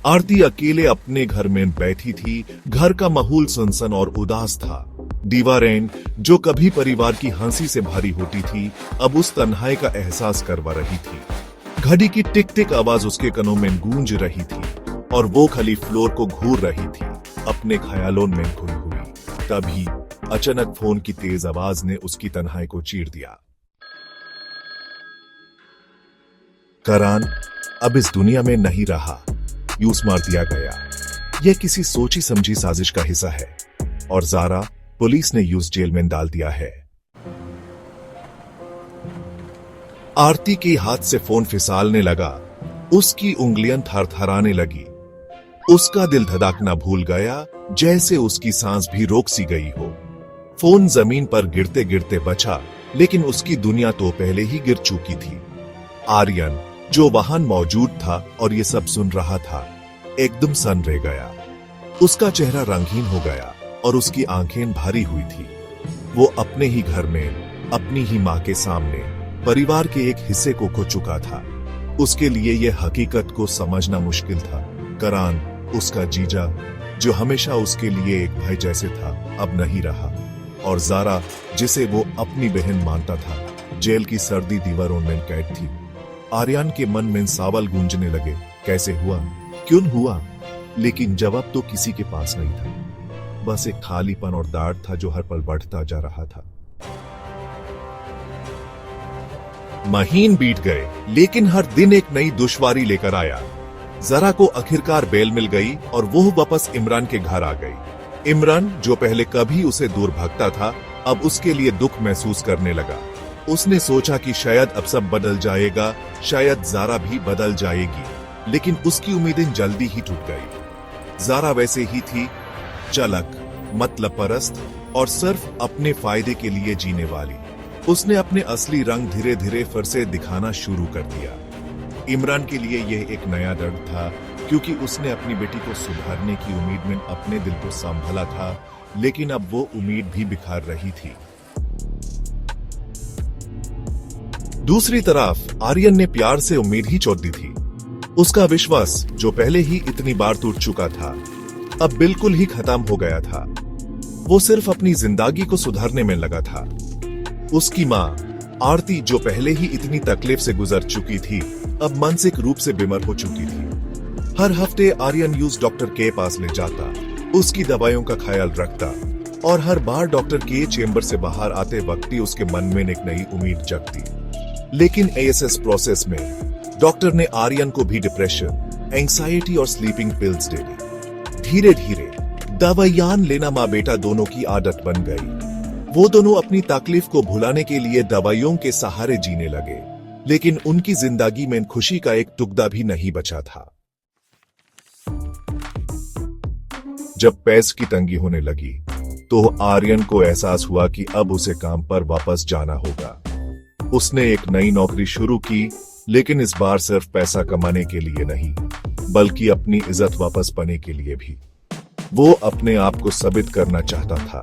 आरती अकेले अपने घर में बैठी थी। घर का माहौल सनसन और उदास था। दीवारें जो कभी परिवार की हंसी से भरी होती थी, अब उस तन्हाई का एहसास करवा रही थी। घड़ी की टिक टिक आवाज उसके कानों में गूंज रही थी और वो खाली फ्लोर को घूर रही थी, अपने ख्यालों में खोई हुई। तभी अचानक फोन की तेज आवाज ने उसकी तन्हाई को चीर दिया। करान अब इस दुनिया में नहीं रहा, यूज मार दिया गया। यह किसी सोची समझी साजिश का हिस्सा है और ज़ारा पुलिस ने यूज जेल में डाल दिया है। आरती के हाथ से फोन फिसलने लगा। उसकी उंगलियां थरथराने लगी। उसका दिल धड़कना भूल गया, जैसे उसकी सांस भी रोक सी गई हो। फोन जमीन पर गिरते गिरते बचा, लेकिन उसकी दुनिया तो पहले ही गिर चुकी थी। आर्यन जो वहां मौजूद था और ये सब सुन रहा था, एकदम सन रह गया। उसका चेहरा रंगहीन हो गया और उसकी आंखें भारी हुई थी। वो अपने ही घर में, अपनी ही मां के सामने परिवार के एक हिस्से को खो चुका था। उसके लिए यह हकीकत को समझना मुश्किल था। करान, उसका जीजा, जो हमेशा उसके लिए एक भाई जैसे था, अब नहीं रहा। और ज़ारा, जिसे वो अपनी बहन मानता था, जेल की सर्दी दीवारों में कैद थी। आर्यन के मन में सवाल गूंजने लगे, कैसे हुआ, क्यों हुआ? लेकिन जवाब तो किसी के पास नहीं था। बस एक खालीपन और दर्द था जो हर पल बढ़ता जा रहा था। महीने बीत गए, लेकिन हर दिन एक नई दुश्वारी लेकर आया। ज़ारा को आखिरकार बेल मिल गई और वो वापस इमरान के घर आ गई। इमरान, जो पहले कभी उसे दूर भागता था, अब उसके लिए दुख महसूस करने लगा। उसने सोचा कि शायद अब सब बदल जाएगा, शायद ज़ारा भी बदल जाएगी, लेकिन उसकी उम्मीदें जल्दी ही टूट गई। ज़ारा वैसे ही थी, चालाक, मतलब परस्त और सिर्फ अपने फायदे के लिए जीने वाली। उसने अपने असली रंग धीरे धीरे फिर से दिखाना शुरू कर दिया। इमरान के लिए यह एक नया दर्द था, क्योंकि उसने अपनी बेटी को सुधारने की उम्मीद में अपने दिल को संभाला था, लेकिन अब वो उम्मीद भी बिखर रही थी। दूसरी तरफ आर्यन ने प्यार से उम्मीद ही छोड़ दी थी। उसका विश्वास, जो पहले ही इतनी बार टूट चुका था, अब बिल्कुल ही खत्म हो गया था। वो सिर्फ अपनी जिंदगी को सुधारने में लगा था। उसकी मां आरती, जो पहले ही इतनी तकलीफ से गुजर चुकी थी, अब मानसिक रूप से बीमार हो चुकी थी। हर हफ्ते आर्यन यूज डॉक्टर के पास ले जाता, उसकी दवाइयों का ख्याल रखता, और हर बार डॉक्टर के चेंबर से बाहर आते वक्त ही उसके मन में एक नई उम्मीद जगती। लेकिन एएसएस प्रोसेस में डॉक्टर ने आर्यन को भी डिप्रेशन, एंजाइटी और स्लीपिंग पिल्स दे दी। धीरे धीरे दवाइयां लेना माँ बेटा दोनों की आदत बन गई। वो दोनों अपनी तकलीफ को भुलाने के लिए दवाइयों के सहारे जीने लगे, लेकिन उनकी जिंदगी में खुशी का एक टुकड़ा भी नहीं बचा था। जब पैसे की तंगी होने लगी, तो आर्यन को एहसास हुआ कि अब उसे काम पर वापस जाना होगा। उसने एक नई नौकरी शुरू की, लेकिन इस बार सिर्फ पैसा कमाने के लिए नहीं, बल्कि अपनी इज्जत वापस पाने के लिए भी। वो अपने आप को साबित करना चाहता था,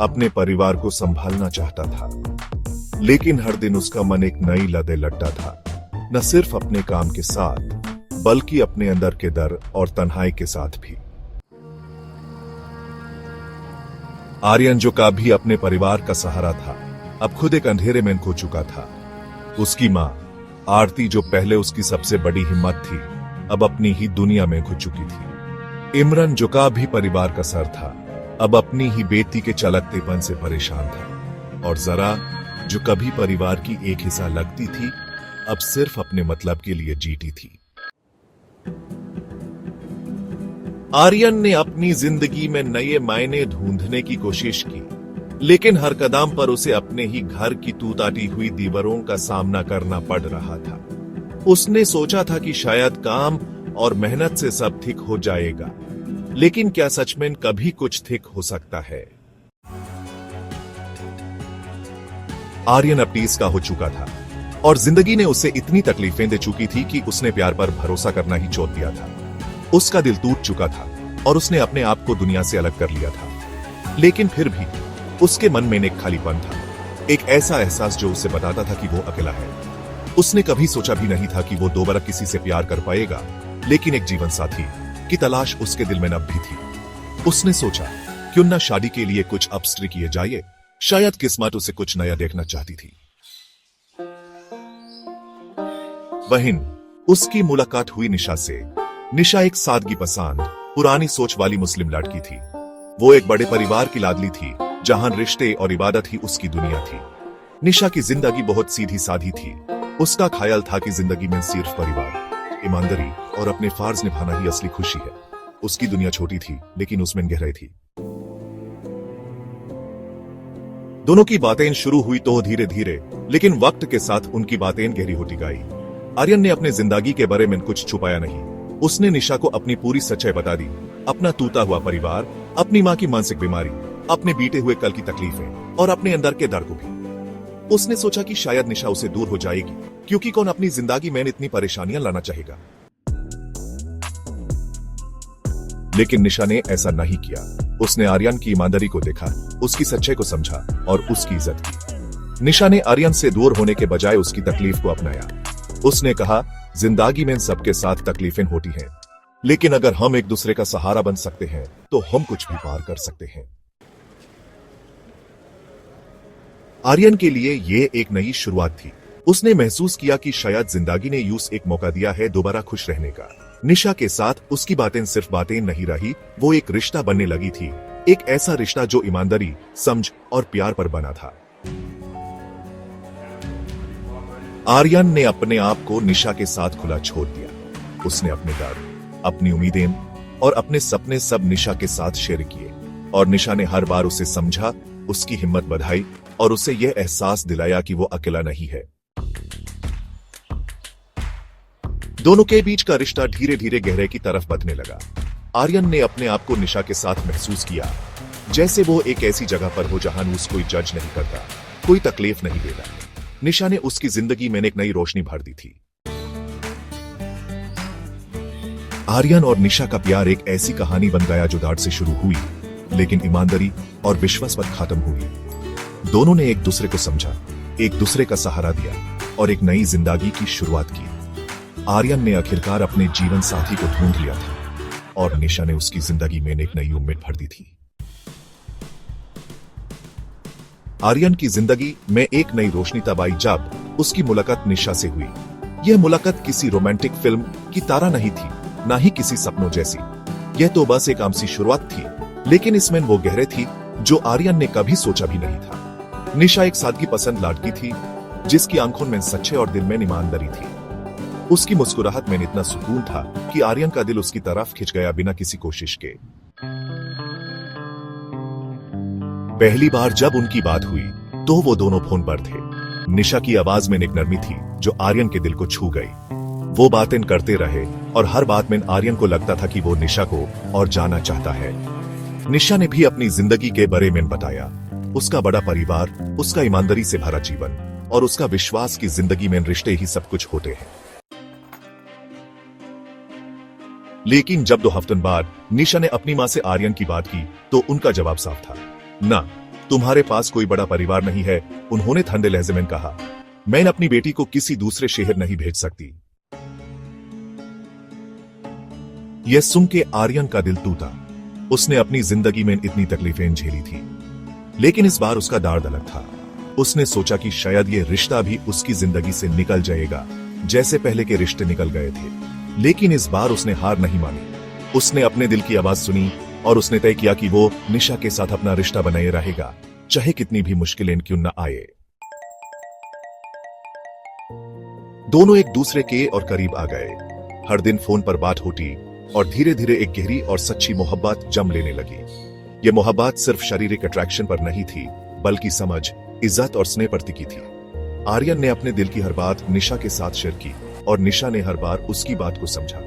अपने परिवार को संभालना चाहता था। लेकिन हर दिन उसका मन एक नई लड़ाई लड़ता था, न सिर्फ अपने काम के साथ, बल्कि अपने अंदर के डर और तन्हाई के साथ भी। आर्यन, जो कभी अपने परिवार का सहारा था, अब खुद एक अंधेरे में खो चुका था। उसकी मां आरती, जो पहले उसकी सबसे बड़ी हिम्मत थी, अब अपनी ही दुनिया में खो चुकी थी। इमरान, जो कभी परिवार का सर था, अब अपनी ही बेटी के चलकतेपन से परेशान था। और ज़ारा, जो कभी परिवार की एक हिस्सा लगती थी, अब सिर्फ अपने मतलब के लिए जीती थी। आर्यन ने अपनी जिंदगी में नए मायने ढूंढने की कोशिश की, लेकिन हर कदम पर उसे अपने ही घर की टूटी हुई दीवारों का सामना करना पड़ रहा था। उसने सोचा था कि शायद काम और मेहनत से सब ठीक हो जाएगा, लेकिन क्या सच में कभी कुछ ठीक हो सकता है? आर्यन अब 30 का हो चुका था और जिंदगी ने उसे इतनी तकलीफें दे चुकी थी कि उसने प्यार पर भरोसा करना ही छोड़ दिया था। उसका दिल टूट चुका था और उसने अपने आप को दुनिया से अलग कर लिया था। लेकिन फिर भी उसके मन में एक खालीपन था, एक ऐसा एहसास जो उसे बताता था कि वो अकेला है। उसने कभी सोचा भी नहीं था कि वो दोबारा किसी से प्यार कर पाएगा, लेकिन एक जीवन साथी, की तलाश उसके दिल में नब भी थी। उसने सोचा क्यों न शादी के लिए कुछ अपस्ट्री किए जाए, शायद किस्मत उसे कुछ नया देखना चाहती थी। वहीं उसकी मुलाकात हुई निशा से। निशा एक सादगी पसंद, पुरानी सोच वाली मुस्लिम लड़की थी। वो एक बड़े परिवार की लाडली थी, जहां रिश्ते और इबादत ही उसकी दुनिया थी। निशा की जिंदगी बहुत सीधी साधी थी। उसका ख्याल था कि जिंदगी में सिर्फ परिवार, ईमानदारी और अपने फर्ज निभाना ही असली खुशी है। उसकी दुनिया छोटी थी, लेकिन उसमें गहराई थी। दोनों की बातें शुरू हुई तो धीरे धीरे, लेकिन वक्त के साथ उनकी बातें गहरी होती गई। आर्यन ने अपने जिंदगी के बारे में कुछ छुपाया नहीं। उसने निशा को अपनी पूरी सच्चाई बता दी, अपना टूटा हुआ परिवार, अपनी मां की मानसिक बीमारी, अपने बीते हुए कल की तकलीफें और अपने अंदर के डर को भी। उसने सोचा कि शायद निशा उसे दूर हो जाएगी, क्योंकि कौन अपनी जिंदगी में इतनी परेशानियां लाना चाहेगा। लेकिन निशा ने ऐसा नहीं किया। उसने आर्यन की ईमानदारी को देखा, उसकी सच्चाई को समझा और उसकी इज्जत की। निशा ने आर्यन से दूर होने के बजाय उसकी तकलीफ को अपनाया। उसने कहा, जिंदगी में सबके साथ तकलीफें होती हैं, लेकिन अगर हम एक दूसरे का सहारा बन सकते हैं तो हम कुछ भी पार कर सकते हैं। आर्यन के लिए ये एक नई शुरुआत थी। उसने महसूस किया कि शायद जिंदगी ने यूं एक मौका दिया है दोबारा खुश रहने का। निशा के साथ उसकी बातें सिर्फ बातें नहीं रही, वो एक रिश्ता बनने लगी थी। एक ऐसा रिश्ता जो ईमानदारी, समझ और प्यार पर बना था। आर्यन ने अपने आप को निशा के साथ खुला छोड़ दिया। उसने अपने डर, अपनी उम्मीदें और अपने सपने सब निशा के साथ शेयर किए, और निशा ने हर बार उसे समझा, उसकी हिम्मत बढ़ाई और उसे यह एहसास दिलाया कि वो अकेला नहीं है। दोनों के बीच का रिश्ता धीरे धीरे गहरे की तरफ बढ़ने लगा। आर्यन ने अपने आप को निशा के साथ महसूस किया, जैसे वो एक ऐसी जगह पर हो जहां उसे कोई जज नहीं करता, कोई तकलीफ नहीं देता। निशा ने उसकी जिंदगी में एक नई रोशनी भर दी थी। आर्यन और निशा का प्यार एक ऐसी कहानी बन गया जो डांट से शुरू हुई, लेकिन ईमानदारी और विश्वास पर खत्म हुई। दोनों ने एक दूसरे को समझा, एक दूसरे का सहारा दिया और एक नई जिंदगी की शुरुआत की। आर्यन ने आखिरकार अपने जीवन साथी को ढूंढ लिया था और निशा ने उसकी जिंदगी में एक नई उम्मीद भर दी थी। आर्यन की जिंदगी में एक नई रोशनी तब आई जब उसकी मुलाकात निशा से हुई। यह मुलाकात किसी रोमांटिक फिल्म की तरह नहीं थी, ना ही किसी सपनों जैसी। यह तो बस एक आम सी शुरुआत थी, लेकिन इसमें वो गहरे थी जो आर्यन ने कभी सोचा भी नहीं था। निशा एक सादगी पसंद लड़की थी, जिसकी आंखों में सच्चे और दिल में ईमानदारी थी। उसकी मुस्कुराहट में इतना सुकून था कि आर्यन का दिल उसकी तरफ खिंच गया बिना किसी कोशिश के। पहली बार जब उनकी बात हुई तो वो दोनों फोन पर थे। निशा की आवाज में एक नरमी थी जो आर्यन के दिल को छू गई। वो बातें करते रहे और हर बात में आर्यन को लगता था कि वो निशा को और जाना चाहता है। निशा ने भी अपनी जिंदगी के बारे में बताया, उसका बड़ा परिवार, उसका ईमानदारी से भरा जीवन और उसका विश्वास की जिंदगी में रिश्ते ही सब कुछ होते हैं। लेकिन जब 2 हफ्तों बाद निशा ने अपनी मां से आर्यन की बात की तो उनका जवाब साफ था, ना, तुम्हारे पास कोई बड़ा परिवार नहीं है। उन्होंने ठंडे लहजे में कहा, मैं अपनी बेटी को किसी दूसरे शहर नहीं भेज सकती। यह सुन के आर्यन का दिल टूटा। उसने अपनी जिंदगी में इतनी तकलीफें झेली थी, लेकिन इस बार उसका डर अलग था। उसने सोचा कि शायद यह रिश्ता भी उसकी जिंदगी से निकल जाएगा, जैसे पहले के रिश्ते निकल गए थे। लेकिन इस बार उसने हार नहीं मानी। उसने अपने दिल की आवाज सुनी और उसने तय किया कि वो निशा के साथ अपना रिश्ता बनाए रहेगा, चाहे कितनी भी मुश्किलें क्यों न आए। दोनों एक दूसरे के और करीब आ गए। हर दिन फोन पर बात होती और धीरे धीरे एक गहरी और सच्ची मोहब्बत जम लेने लगी। यह मोहब्बत सिर्फ शारीरिक अट्रैक्शन पर नहीं थी, बल्कि समझ, इज्जत और स्नेह पर टिकी थी। आर्यन ने अपने दिल की हर बात निशा के साथ शेयर की और निशा ने हर बार उसकी बात को समझा।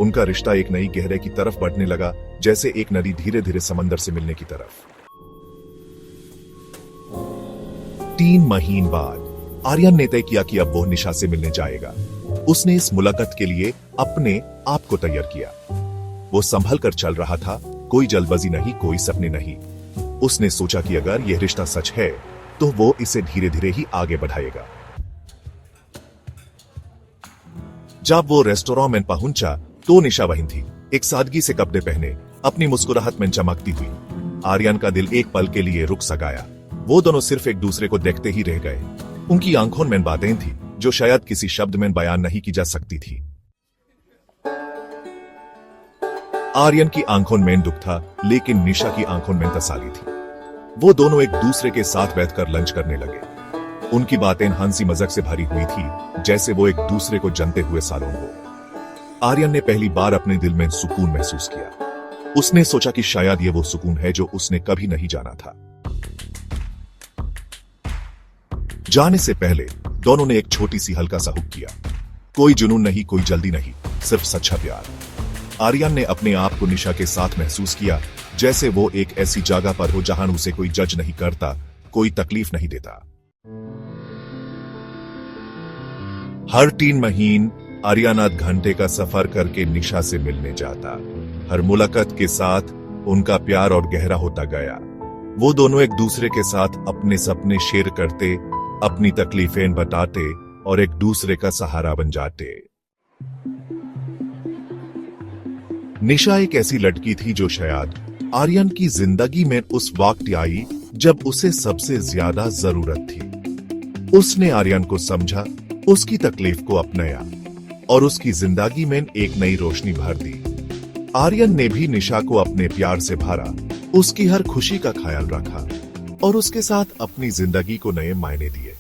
उनका रिश्ता एक नई गहरे की तरफ बढ़ने लगा, जैसे एक नदी धीरे धीरे समंदर से मिलने की तरफ। 3 महीने बाद आर्यन ने तय किया कि अब वो निशा से मिलने जाएगा। उसने इस मुलाकात के लिए अपने आप को तैयार किया। वो संभल कर चल रहा था, कोई जल्दबाजी नहीं, कोई सपने नहीं। उसने सोचा कि अगर यह रिश्ता सच है तो वो इसे धीरे धीरे ही आगे बढ़ाएगा। जब वो रेस्टोरेंट में पहुंचा तो निशा वहीं थी। एक सादगी से कपड़े पहने, अपनी मुस्कुराहट में चमकती हुई। आर्यन का दिल एक पल के लिए रुक सा गया। वो दोनों सिर्फ एक दूसरे को देखते ही रह गए। उनकी आंखों में बातें थी जो शायद किसी शब्द में बयान नहीं की जा सकती थी। आर्यन की आंखों में दुख था, लेकिन निशा की आंखों में तसल्ली थी। वो दोनों एक दूसरे के साथ बैठकर लंच करने लगे। उनकी बातें हंसी मजाक से भरी हुई थी, जैसे वो एक दूसरे को जानते हुए सालों हो। आर्यन ने पहली बार अपने दिल में सुकून महसूस किया। उसने सोचा कि शायद ये वो सुकून है जो उसने कभी नहीं जाना था। जाने से पहले दोनों ने एक छोटी सी हल्का सा हुक किया। कोई जुनून नहीं, कोई जल्दी नहीं, सिर्फ सच्चा प्यार। आर्यन ने अपने आप को निशा के साथ महसूस किया, जैसे वो एक ऐसी जगह पर हो जहां उसे कोई जज नहीं करता, कोई तकलीफ नहीं देता। हर 3 महीने आर्यन आध घंटे का सफर करके निशा से मिलने जाता। हर मुलाकात के साथ उनका प्यार और गहरा होता गया। वो दोनों एक दूसरे के साथ अपने सपने शेयर करते, अपनी तकलीफें बताते और एक दूसरे का सहारा बन जाते। निशा एक ऐसी लड़की थी जो शायद आर्यन की जिंदगी में उस वक्त आई जब उसे सबसे ज्यादा जरूरत थी। उसने आर्यन को समझा, उसकी तकलीफ को अपनाया और उसकी जिंदगी में एक नई रोशनी भर दी। आर्यन ने भी निशा को अपने प्यार से भरा, उसकी हर खुशी का ख्याल रखा और उसके साथ अपनी जिंदगी को नए मायने दिए।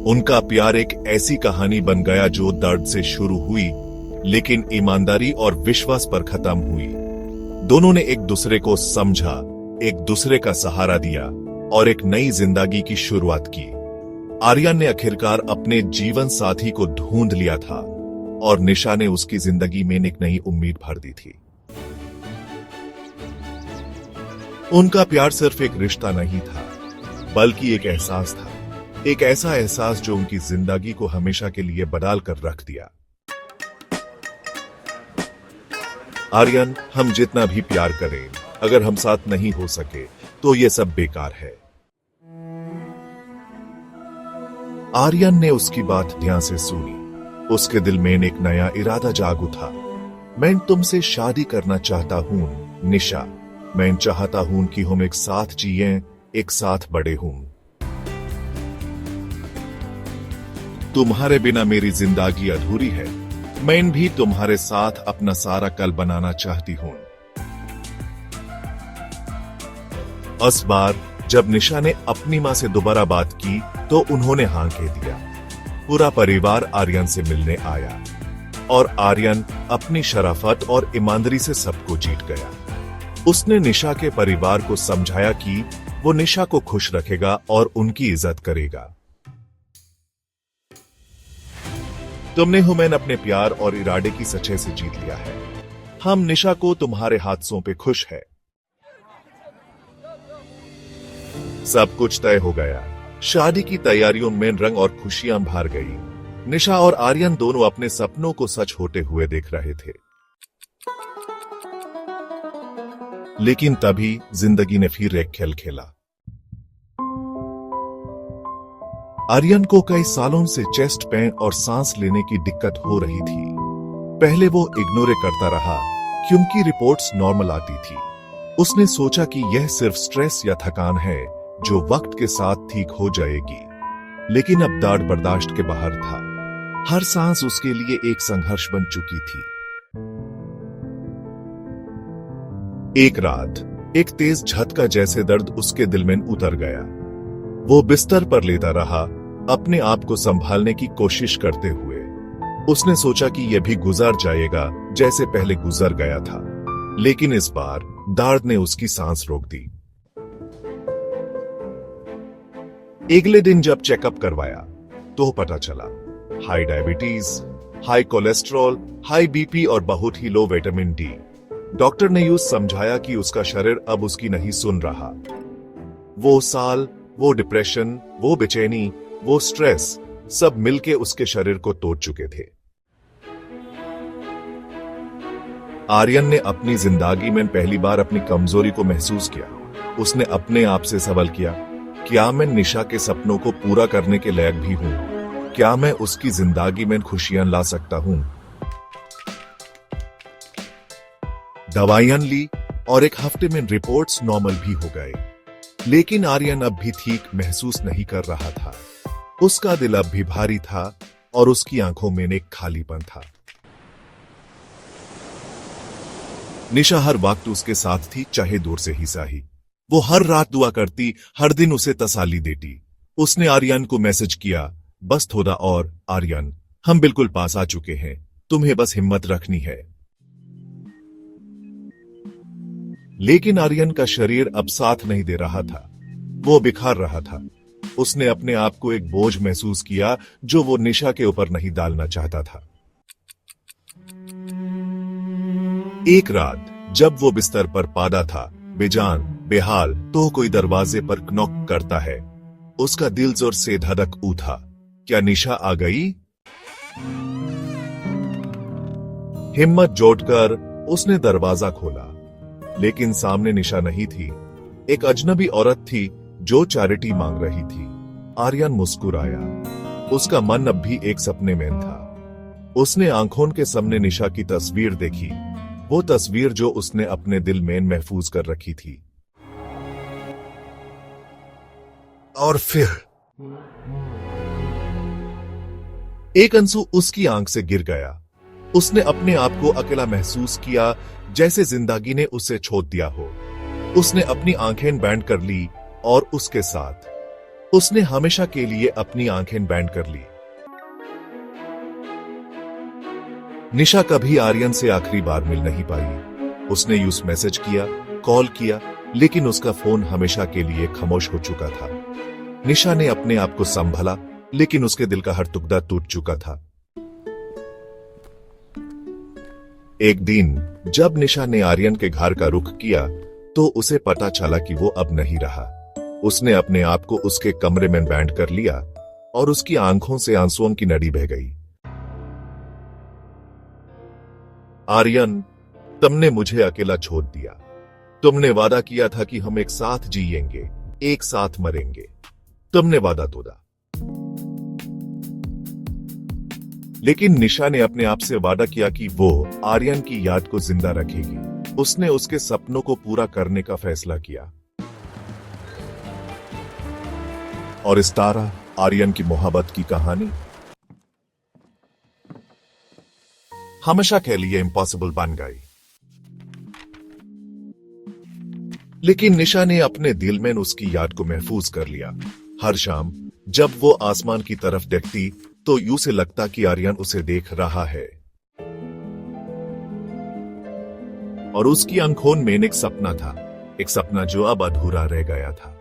उनका प्यार एक ऐसी कहानी बन गया जो दर्द से शुरू हुई, लेकिन ईमानदारी और विश्वास पर खत्म हुई। दोनों ने एक दूसरे को समझा, एक दूसरे का सहारा दिया और एक नई जिंदगी की शुरुआत की। आर्यन ने आखिरकार अपने जीवन साथी को ढूंढ लिया था और निशा ने उसकी जिंदगी में एक नई उम्मीद भर दी थी। उनका प्यार सिर्फ एक रिश्ता नहीं था, बल्कि एक एहसास था, एक ऐसा एहसास जो उनकी जिंदगी को हमेशा के लिए बदल कर रख दिया। आर्यन, हम जितना भी प्यार करें, अगर हम साथ नहीं हो सके तो ये सब बेकार है। आर्यन ने उसकी बात ध्यान से सुनी। उसके दिल में एक नया इरादा जाग उठा। मैं तुमसे शादी करना चाहता हूं निशा। मैं चाहता हूं कि हम एक साथ जिएं, एक साथ बड़े हों। तुम्हारे बिना मेरी जिंदगी अधूरी है। मैं भी तुम्हारे साथ अपना सारा कल बनाना चाहती हूं। इस बार जब निशा ने अपनी मां से दोबारा बात की तो उन्होंने हां कह दिया। पूरा परिवार आर्यन से मिलने आया और आर्यन अपनी शराफत और ईमानदारी से सबको जीत गया। उसने निशा के परिवार को समझाया कि वो निशा को खुश रखेगा और उनकी इज्जत करेगा। तुमने हमें अपने प्यार और इरादे की सच्चाई से जीत लिया है। हम निशा को तुम्हारे हाथों पे खुश है। सब कुछ तय हो गया। शादी की तैयारियों में रंग और खुशियां भर गई। निशा और आर्यन दोनों अपने सपनों को सच होते हुए देख रहे थे। लेकिन तभी जिंदगी ने फिर एक खेल खेला। आर्यन को कई सालों से चेस्ट पेन और सांस लेने की दिक्कत हो रही थी। पहले वो इग्नोर करता रहा क्योंकि रिपोर्ट्स नॉर्मल आती थी। उसने सोचा कि यह सिर्फ स्ट्रेस या थकान है जो वक्त के साथ ठीक हो जाएगी, लेकिन अब दर्द बर्दाश्त के बाहर था। हर सांस उसके लिए एक संघर्ष बन चुकी थी। एक रात एक तेज झटका जैसे दर्द उसके दिल में उतर गया। वो बिस्तर पर लेटा रहा, अपने आप को संभालने की कोशिश करते हुए। उसने सोचा कि यह भी गुजर जाएगा जैसे पहले गुजर गया था, लेकिन इस बार दर्द ने उसकी सांस रोक दी। अगले दिन जब चेकअप करवाया तो पता चला high diabetes, high cholesterol, high BP और बहुत ही लो विटामिन डी। डॉक्टर ने यूं समझाया कि उसका शरीर अब उसकी नहीं सुन रहा। वो साल, वो डिप्रेशन, वो बेचैनी, वो स्ट्रेस सब मिलके उसके शरीर को तोड़ चुके थे। आर्यन ने अपनी जिंदगी में पहली बार अपनी कमजोरी को महसूस किया। उसने अपने आप से सवाल किया, क्या मैं निशा के सपनों को पूरा करने के लायक भी हूं? क्या मैं उसकी जिंदगी में खुशियां ला सकता हूं? दवाइयां ली और एक हफ्ते में रिपोर्ट्स नॉर्मल भी हो गए। लेकिन आर्यन अब भी ठीक महसूस नहीं कर रहा था। उसका दिल अब भी भारी था और उसकी आंखों में एक खालीपन था। निशा हर वक्त उसके साथ थी, चाहे दूर से ही सही। वो हर रात दुआ करती, हर दिन उसे तसल्ली देती। उसने आर्यन को मैसेज किया, बस थोड़ा और आर्यन, हम बिल्कुल पास आ चुके हैं, तुम्हें बस हिम्मत रखनी है। लेकिन आर्यन का शरीर अब साथ नहीं दे रहा था। वो बिखार रहा था। उसने अपने आप को एक बोझ महसूस किया जो वो निशा के ऊपर नहीं डालना चाहता था। एक रात जब वो बिस्तर पर पादा था, बेजान बेहाल, तो कोई दरवाजे पर नॉक करता है। उसका दिल जोर से धड़क उठा। क्या निशा आ गई? हिम्मत जोड़कर उसने दरवाजा खोला, लेकिन सामने निशा नहीं थी। एक अजनबी औरत थी जो चैरिटी मांग रही थी। आर्यन मुस्कुराया। उसका मन अब भी एक सपने में था। उसने आंखों के सामने निशा की तस्वीर देखी, वो तस्वीर जो उसने अपने दिल में महफूज कर रखी थी। और फिर एक आंसू उसकी आंख से गिर गया। उसने अपने आप को अकेला महसूस किया, जैसे जिंदगी ने उसे छोड़ दिया हो। उसने अपनी आंखें बैंड कर ली और उसके साथ उसने हमेशा के लिए अपनी आंखें बैंड कर ली। निशा कभी आर्यन से आखिरी बार मिल नहीं पाई। उसने यूज मैसेज किया, कॉल किया, लेकिन उसका फोन हमेशा के लिए खामोश हो चुका था। निशा ने अपने आप को संभाला, लेकिन उसके दिल का हर टुकड़ा टूट चुका था। एक दिन जब निशा ने आर्यन के घर का रुख किया, तो उसे पता चला कि वो अब नहीं रहा। उसने अपने आप को उसके कमरे में बैंड कर लिया और उसकी आंखों से आंसुओं की नदी बह गई। आर्यन, तुमने मुझे अकेला छोड़ दिया। तुमने वादा किया था कि हम एक साथ जिएंगे, एक साथ मरेंगे। तुमने वादा तोड़ा। लेकिन निशा ने अपने आप से वादा किया कि वो आर्यन की याद को जिंदा रखेगी। उसने उसके सपनों को पूरा करने का फैसला किया। और इस तारा आर्यन की मोहब्बत की कहानी हमेशा के लिए इम्पॉसिबल बन गई। लेकिन निशा ने अपने दिल में उसकी याद को महफूज कर लिया। हर शाम जब वो आसमान की तरफ देखती, तो यूं से लगता कि आर्यन उसे देख रहा है। और उसकी आंखों में एक सपना था, एक सपना जो अब अधूरा रह गया था।